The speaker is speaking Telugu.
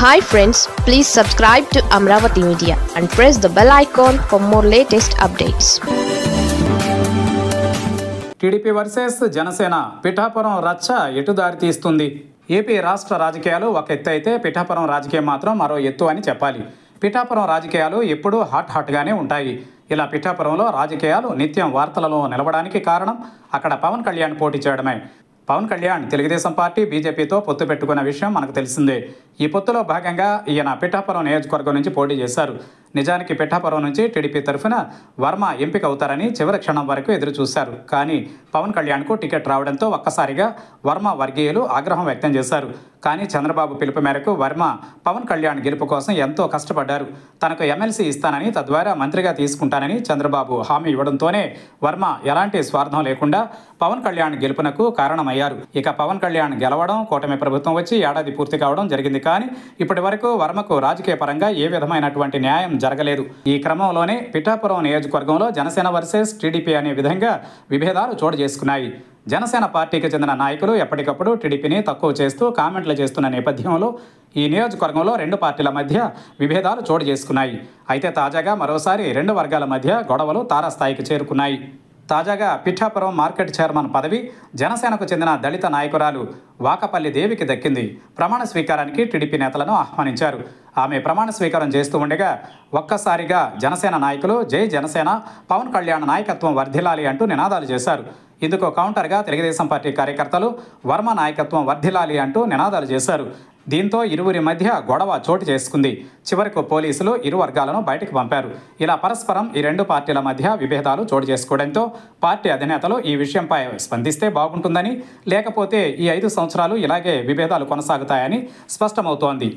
Hi friends, please subscribe to Amravati Media and press the bell icon for more latest updates. TDP versus Janasena Pithapuram రచ్చ ఎటు దారి తీస్తుంది? ఏపీ రాష్ట్ర రాజకీయాలు ఒక ఎత్తు అయితే పిఠాపురం రాజకీయం మాత్రం మరో ఎత్తు అని చెప్పాలి. పిఠాపురం రాజకీయాలు ఎప్పుడూ హాట్గానే ఉంటాయి. ఇలా పిఠాపురంలో రాజకీయాలు నిత్యం వార్తలలో నిలవడానికి కారణం అక్కడ పవన్ కళ్యాణ్ పోటీ చేయడమే. పవన్ కళ్యాణ్ తెలుగుదేశం పార్టీ బీజేపీతో పొత్తు పెట్టుకున్న విషయం మనకు తెలిసిందే. ఈ పొత్తులో భాగంగా ఈయన పిఠాపురం నియోజకవర్గం నుంచి పోటీ చేశారు. నిజానికి పిఠాపురం నుంచి టీడీపీ తరఫున వర్మ ఎంపిక అవుతారని చివరి క్షణం వరకు ఎదురు చూశారు. కానీ పవన్ కళ్యాణ్కు టికెట్ రావడంతో ఒక్కసారిగా వర్మ వర్గీయులు ఆగ్రహం వ్యక్తం చేశారు. కానీ చంద్రబాబు పిలుపు మేరకు వర్మ పవన్ కళ్యాణ్ గెలుపు కోసం ఎంతో కష్టపడ్డారు. తనకు ఎమ్మెల్సీ ఇస్తానని, తద్వారా మంత్రిగా తీసుకుంటానని చంద్రబాబు హామీ ఇవ్వడంతోనే వర్మ ఎలాంటి స్వార్థం లేకుండా పవన్ కళ్యాణ్ గెలుపునకు కారణమయ్యారు. ఇక పవన్ కళ్యాణ్ గెలవడం, కూటమి ప్రభుత్వం వచ్చి ఏడాది పూర్తి కావడం జరిగింది. కానీ ఇప్పటి వరకు వర్మకు రాజకీయ పరంగా ఏ విధమైనటువంటి న్యాయం జరగలేదు. ఈ క్రమంలోనే పిఠాపురం నియోజకవర్గంలో జనసేన వర్సెస్ టీడీపీ అనే విధంగా విభేదాలు చోటు చేసుకున్నాయి. జనసేన పార్టీకి చెందిన నాయకులు ఎప్పటికప్పుడు టీడీపీని తక్కువ చేస్తూ కామెంట్లు చేస్తున్న నేపథ్యంలో ఈ నియోజకవర్గంలో రెండు పార్టీల మధ్య విభేదాలు చోటు చేసుకున్నాయి. అయితే తాజాగా మరోసారి రెండు వర్గాల మధ్య గొడవలు తారాస్థాయికి చేరుకున్నాయి. తాజాగా పిఠాపురం మార్కెట్ చైర్మన్ పదవి జనసేనకు చెందిన దళిత నాయకురాలు వాకపల్లి దేవికి దక్కింది. ప్రమాణ స్వీకారానికి టీడీపీ నేతలను ఆహ్వానించారు. ఆమె ప్రమాణ స్వీకారం చేస్తూ ఉండగా ఒక్కసారిగా జనసేన నాయకులు జై జనసేన, పవన్ కళ్యాణ్ నాయకత్వం వర్ధిల్లాలి అంటూ నినాదాలు చేశారు. ఇందుకు కౌంటర్గా తెలుగుదేశం పార్టీ కార్యకర్తలు వర్మ నాయకత్వం వర్ధిల్లాలి అంటూ నినాదాలు చేశారు. దీంతో ఇరువురి మధ్య గొడవ చోటు చేసుకుంది. చివరకు పోలీసులు ఇరు వర్గాలను బయటకు పంపారు. ఇలా పరస్పరం ఈ రెండు పార్టీల మధ్య విభేదాలు చోటు చేసుకోవడంతో పార్టీ అధినేతలు ఈ విషయంపై స్పందిస్తే బాగుంటుందని, లేకపోతే ఈ 5 సంవత్సరాలు ఇలాగే విభేదాలు కొనసాగుతాయని స్పష్టమవుతోంది.